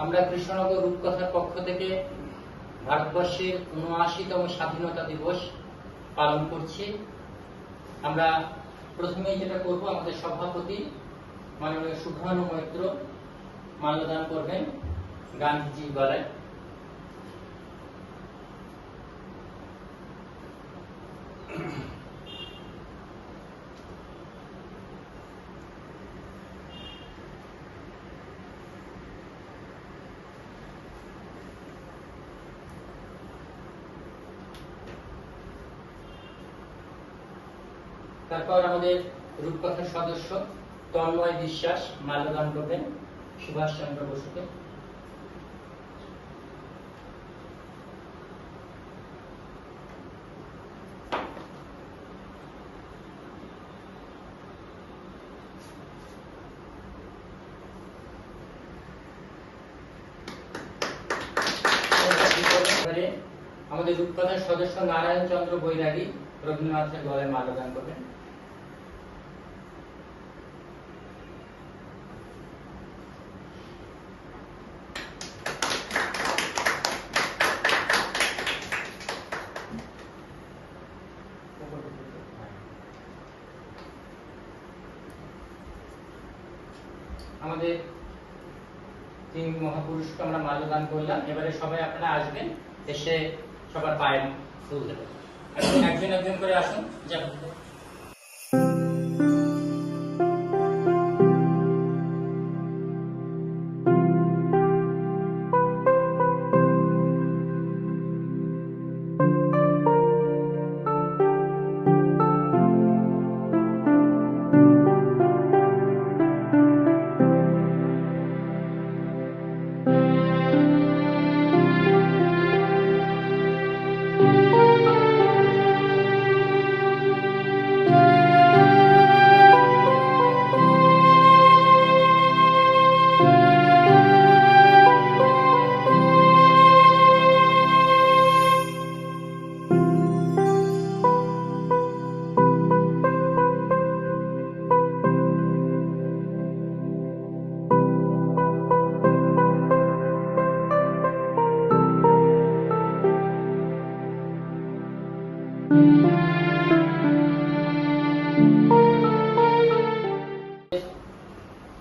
আমরা কৃষ্ণনগর রূপকথার পক্ষ থেকে ভারতবর্ষের ৭৯তম স্বাধীনতা দিবস পালন করছি। আমরা প্রথমে যেটা করব, আমাদের সভাপতি মাননীয় শুভানু মৈত্র মাল্যদান করবেন গান্ধীজি গলায়। তারপর আমাদের রূপকথার সদস্য তন্ময় বিশ্বাস মাল্যদান করবেন সুভাষচন্দ্র বসুকে। আমাদের রূপকথার সদস্য নারায়ণ চন্দ্র বৈরাগী রবীন্দ্রনাথের গলায় মাল্যদান করবেন। আমাদের ৩ মহাপুরুষকে আমরা মাল্যদান করলাম। এবারে সবাই আপনারা আসবেন, এসে সবার পায়ে ফুল দেবেন। একজন একজন করে আসুন।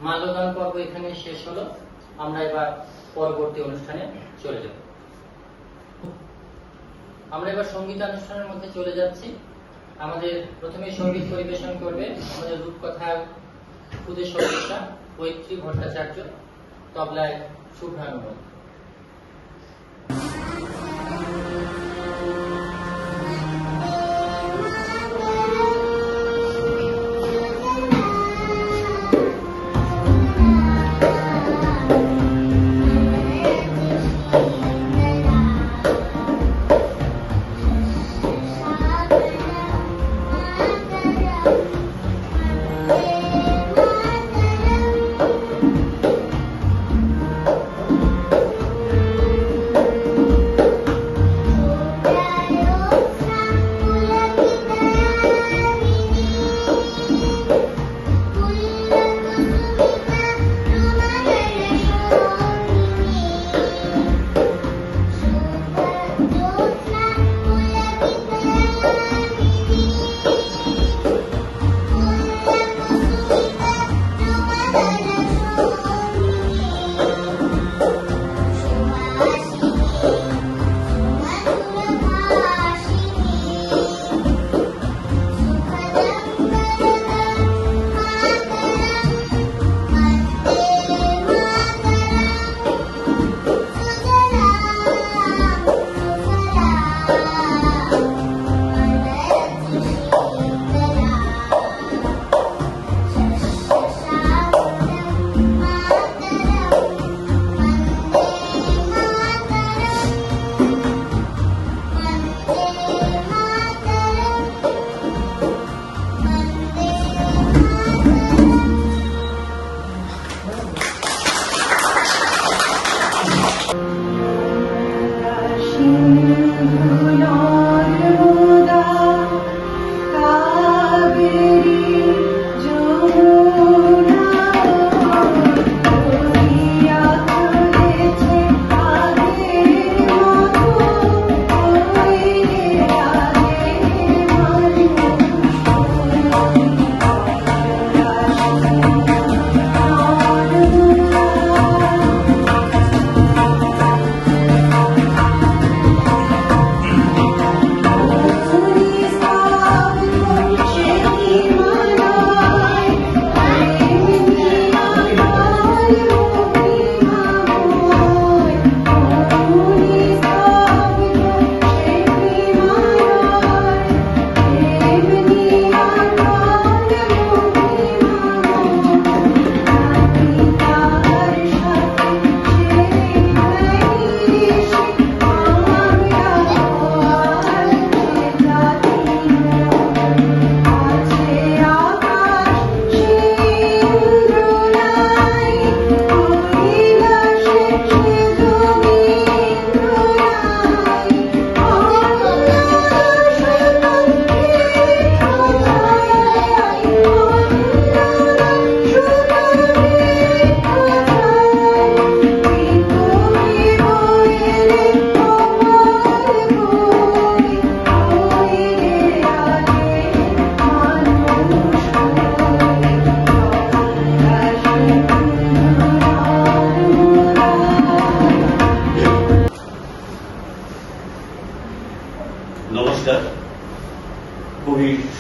মাল্যদান পর্ব এখানে শেষ হলো। আমরা এবার পরবর্তী অনুষ্ঠানে চলে যাব। আমরা এবার সঙ্গীতানুষ্ঠানের মধ্যে চলে যাচ্ছি। আমাদের প্রথমে সঙ্গীত পরিবেশন করবে আমাদের রূপকথার খুদে সদস্যা পৈতৃ ভট্টাচার্য, তবলায় শুভ্রানু মৈত্র।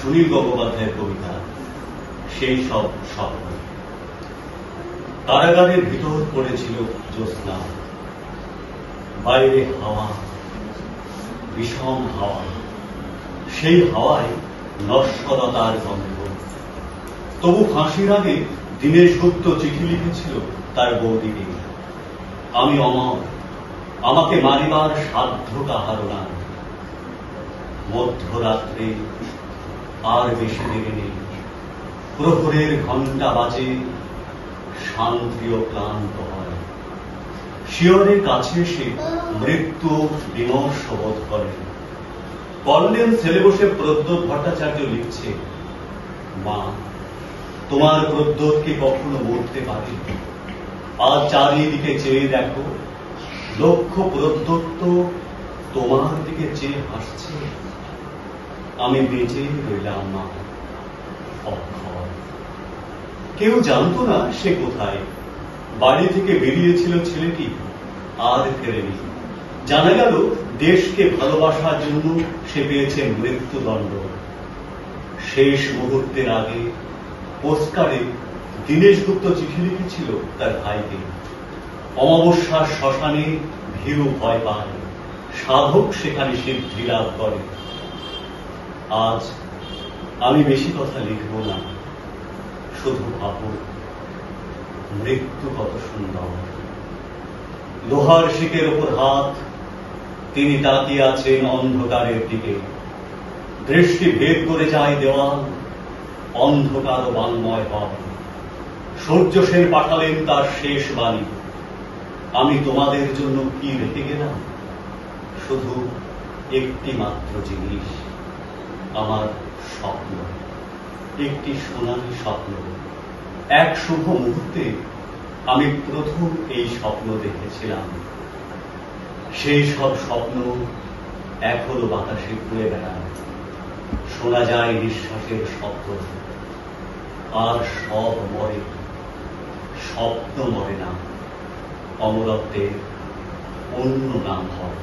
সুনীল গঙ্গোপাধ্যায়ের কবিতা সেই সব স্বপ্ন। কারাগারের ভিতর পড়েছিল জ্যোৎস্না, বাইরে হাওয়া, বিষম হাওয়া, সেই হাওয়ায় নশ্বরতার গন্ধ। তবু ফাঁসির আগে দীনেশ গুপ্ত চিঠি লিখেছিল তার বৌদিকে, আমি অমর, আমাকে মারিবার সাধ্য কাহার না। মধ্যরাত্রে আর বেশি দেরি নেই, প্রহরের ঘণ্টা বাজে, শান্তিও ক্লান্ত হয়। শিয়রের কাছে এসে মৃত্যু বিমর্ষ বোধ করে। কর্নেল সেলে বসে প্রদ্যোৎ ভট্টাচার্য লিখছে, মা, তোমার প্রদ্যোৎ কি কখনো মরতে পারে? আজ চারিদিকে চেয়ে দেখো, লক্ষ প্রদ্যোৎ তো তোমার দিকে চেয়ে হাসছে। আমি বেঁচে রইলাম মা, অক্ষর। কেউ জানতো না সে কোথায়। বাড়ি থেকে বেরিয়েছিল ছেলেটি, আর ফেরেনি। জানা গেল দেশকে ভালোবাসার জন্য সে পেয়েছে মৃত্যুদণ্ড। শেষ মুহূর্তের আগে পোস্টকার্ডে দীনেশ গুপ্ত চিঠি লিখেছিল তার ভাইকে, অমাবস্যার শ্মশানে ভীরু ভয় পায়, সাধক সেখানে সিদ্ধি লাভ করে। আজ আমি বেশি কথা লিখব না, শুধু ভাবো মৃত্যু কত সুন্দর। লোহার শিকের উপর হাত, তিনি তাকিয়ে আছেন অন্ধকারের দিকে। দৃষ্টি ভেদ করে যায় দেওয়াল, অন্ধকার ও বাংময় হয়। সূর্য সেন পাঠালেন তার শেষ বাণী, আমি তোমাদের জন্য কি রেখে গেলাম? শুধু একটি মাত্র জিনিস, আমার স্বপ্ন, একটি সোনালী স্বপ্ন। এক শুভ মুহূর্তে আমি প্রথম এই স্বপ্ন দেখেছিলাম। সেই সব স্বপ্ন এখনো বাতাসে ঘুরে বেড়ায়, শোনা যায় নিঃশ্বাসের শব্দ। আর সব মরে, স্বপ্ন মরে না, অমরত্বের অন্য নাম হয়।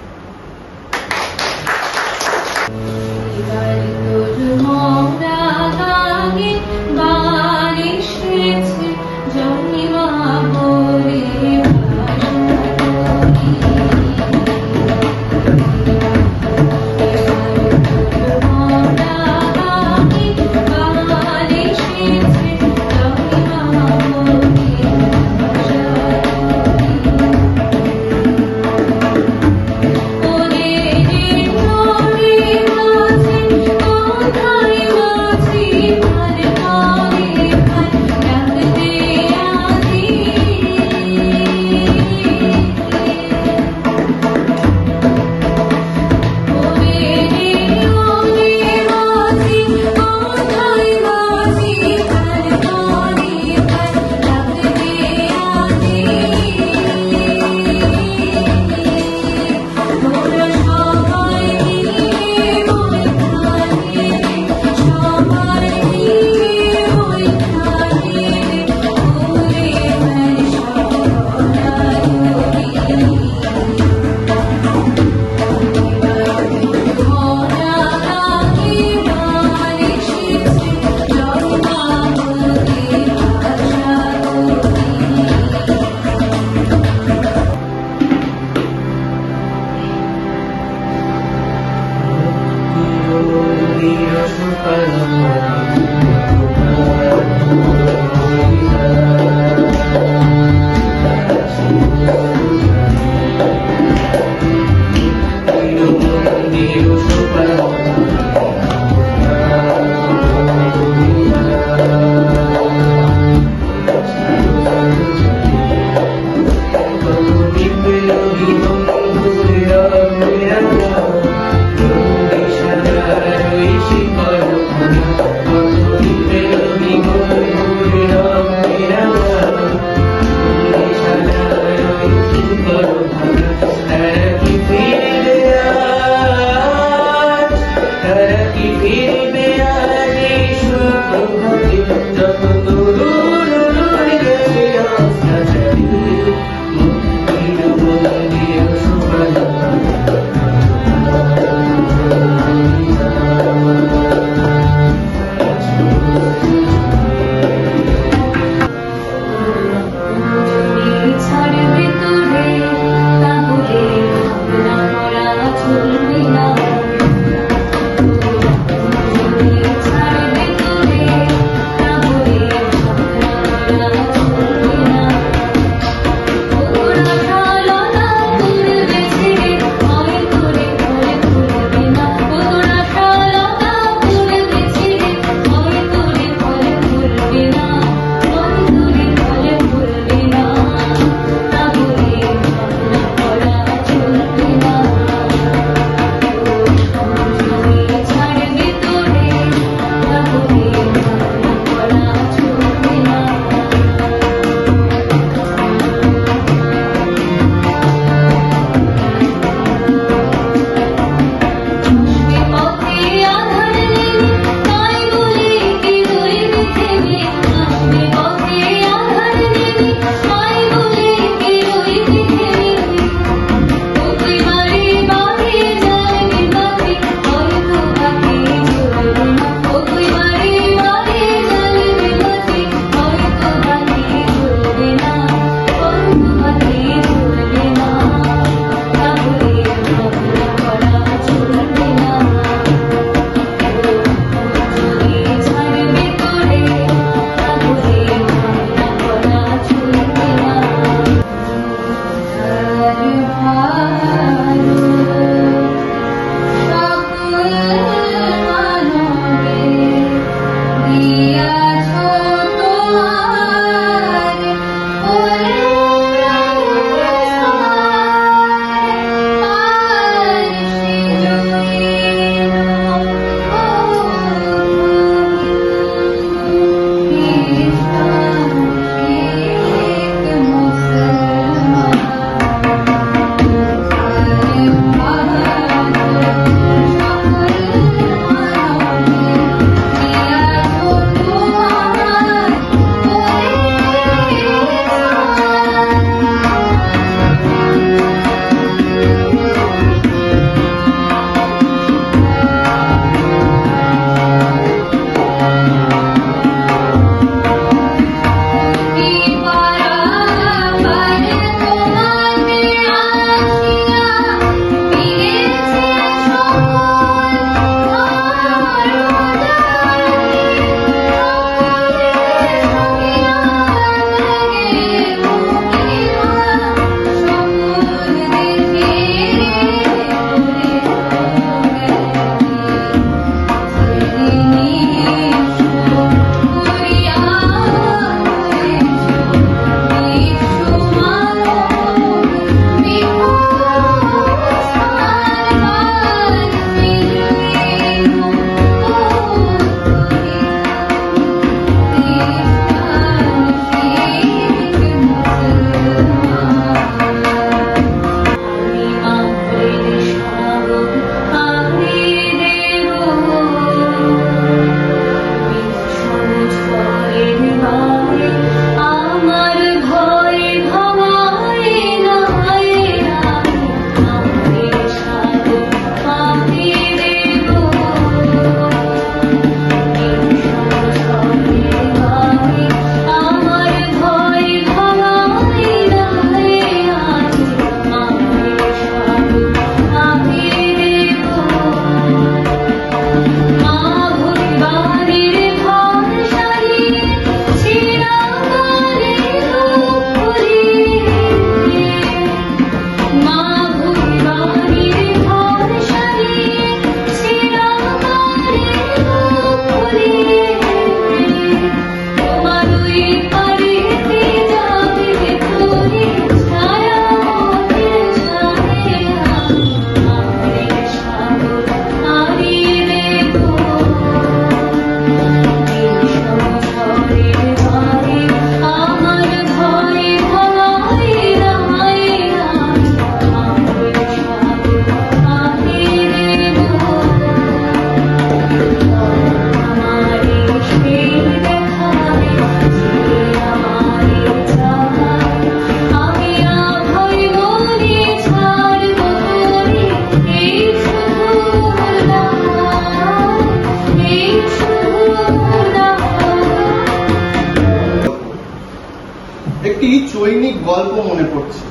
একটি চৈনিক গল্প মনে পড়ছে।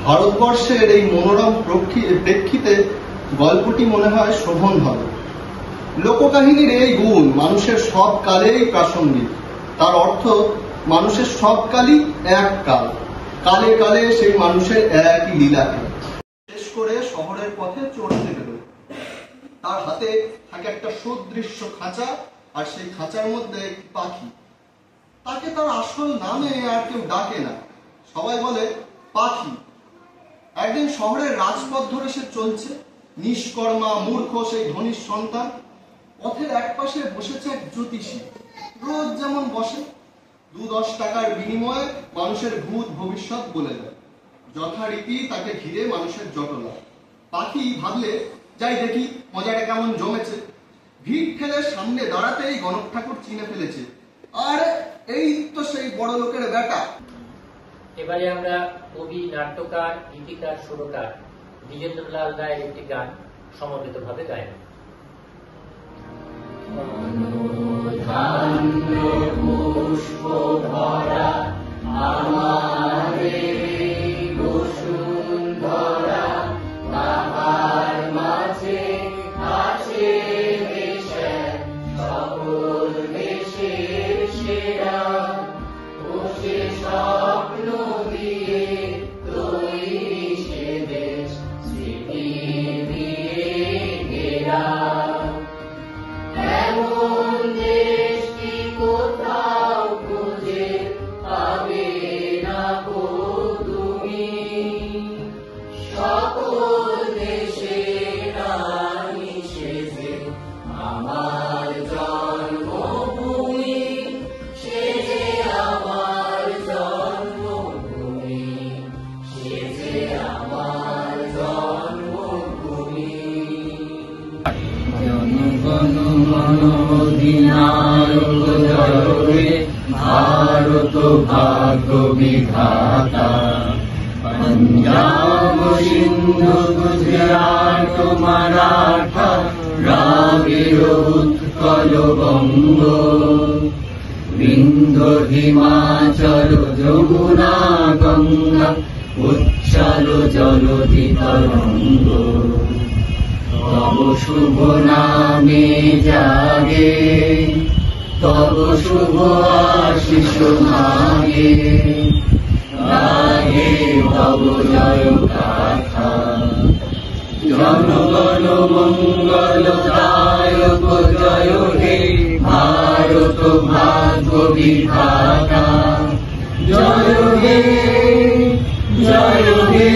ভারতবর্ষের এই মনোরম প্রেক্ষিতে গল্পটি মনে হয় শোভন হবে। লোককাহিনীর এই গুণ মানুষের সব কালেই প্রাসঙ্গিক। তার অর্থ মানুষের সব কালই এক কাল, কালে কালে সেই মানুষের একই লীলাকে। শেষ করে শহরের পথে চড়তে গেল। তার হাতে থাকে একটা সুদৃশ্য খাঁচা, আর সেই খাঁচার মধ্যে একটি পাখি। তাকে তার আসল নামে আর কেউ ডাকে না, সবাই বলে পাখি। একদিন শহরের রাজপথ ধরে সে চলছে, নিষ্কর্মা মূর্খ সেই ধনীর সন্তান। পথের এক পাশে বসেছে এক জ্যোতিষী, রোজ যেমন বসে। 2-10 টাকার বিনিময়ে মানুষের ভূত ভবিষ্যৎ বলে দেয়। যথারীতি তাকে ঘিরে মানুষের জটলা। পাখি ভাবলে যাই দেখি মজাটা কেমন জমেছে। ভিড় ঠেলে সামনে দাঁড়াতেই গণক ঠাকুর চিনে ফেলেছে, আর এই তো সেই বড় লোকের বেটা। এবারে আমরা কবি, নাট্যকার, গীতিকার, সুরকার দ্বিজেন্দ্রলাল রায়ের একটি গান সমবেতভাবে গাইব। পুষ্প ভরা আমাদের বসুন্ধরা, তাহার মাঝে আছে দেশের সকল দেশের সেরা। বসে স্বপ্ন দিয়ে তৈরি সে দেশ, স্মৃতি দিয়ে ঘেরা। এমন দেশ কি কোথাও খুঁজে পাবে না গো তুমি। সকল দেশে রানী সেজে আমার জন্মভূমি, সেজে আমার জন্মভূমি, সেজে আমার জন্মভূমি। জনগণ মন অধিনায়ক জয় হে, ভারত ভাগ্য বিধাতা। পঞ্জাব সিন্ধু গুজরাট মারাঠা, দ্রাবিড় উৎকল বঙ্গ, বিন্ধ্য হিমাচল যমুনা গঙ্গা, উচ্ছল জলধি তরঙ্গ। তব শুভ নামে জাগে, তব শুভ আশিস মাগে, গাহে ভব জয় গাথা। জনগণ মঙ্গল দায়ক জয় হে, ভারত ভাগ্য বিধাতা। জয় হে, জয় হে।